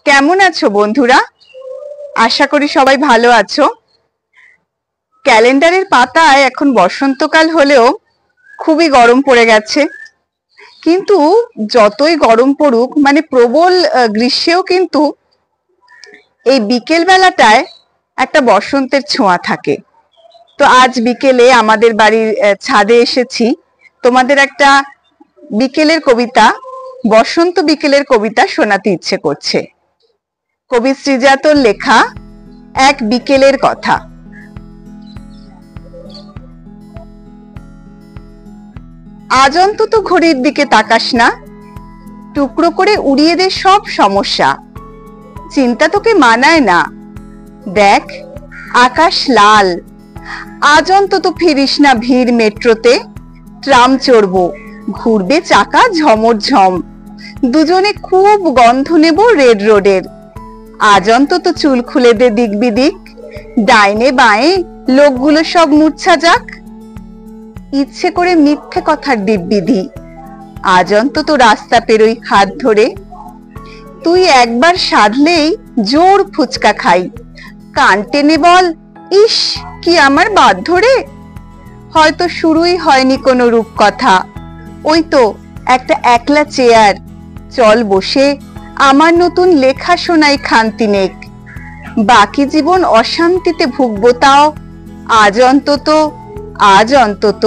কেমন আছো বন্ধুরা? আশা করি সবাই ভালো আছো। ক্যালেন্ডারের পাতায় এখন বসন্তকাল হলেও খুবই গরম পড়ে গেছে। কিন্তু যতই গরম পড়ুক, মানে প্রবল গ্রীষ্মেও কিন্তু এই বিকেল বেলাটায় একটা বসন্তের ছোঁয়া থাকে। তো আজ বিকেলে আমাদের বাড়ির ছাদে এসেছি তোমাদের একটা বিকেলের কবিতা, বসন্ত বিকেলের কবিতা শোনাতে ইচ্ছে করছে। কবি শ্রীজাতর লেখা এক বিকেলের কথা। আজ অন্তত ঘড়ির দিকে তাকাস না, টুকরো করে উড়িয়ে দে সব সমস্যা। চিন্তা তোকে মানায় না, দেখ আকাশ লাল। আজ অন্তত ফিরিস না ভিড় মেট্রোতে, ট্রাম চড়বো, ঘুরবে চাকা ঝমর ঝম, দুজনে খুব গন্ধ নেব রেড রোডের। আজ অন্তত চুল খুলে দে দিক বিদিক, ডাইনে বাঁয়ে লোকগুলো সব মূর্ছা যাক। ইচ্ছে করে মিথ্যে কথার দিব্যিধি, আজ অন্তত রাস্তা পেরোই হাত ধরে। তুই একবার সাধলেই জোর ফুচকা খাই, কান টেনে বল ইস কি আমার বাধ্য রে। হয়তো শুরুই হয়নি কোনো রূপকথা, ওই তো একটা একলা চেয়ার, চল বসে আমার নতুন লেখা শোনাই খান্তিনেক। বাকি জীবন অশান্তিতে ভুগবো তাও আজ অন্তত, আজ অন্তত,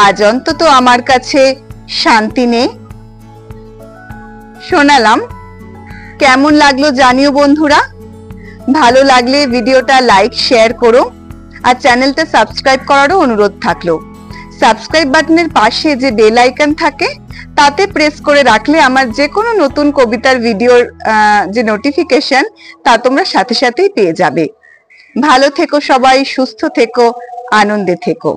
আজ অন্তত আমার কাছে শান্তি নেই। শোনালাম, কেমন লাগলো জানিও বন্ধুরা। ভালো লাগলে ভিডিওটা লাইক শেয়ার করো, আর চ্যানেলটা সাবস্ক্রাইব করারও অনুরোধ থাকলো। সাবস্ক্রাইব বাটনের পাশে যে বেল আইকন থাকে তাতে প্রেস করে রাখলে আমার যে কোনো নতুন কবিতার ভিডিওর যে নোটিফিকেশন তা তোমরা সাথে সাথেই পেয়ে যাবে। ভালো থেকো সবাই, সুস্থ থেকো, আনন্দে থেকো।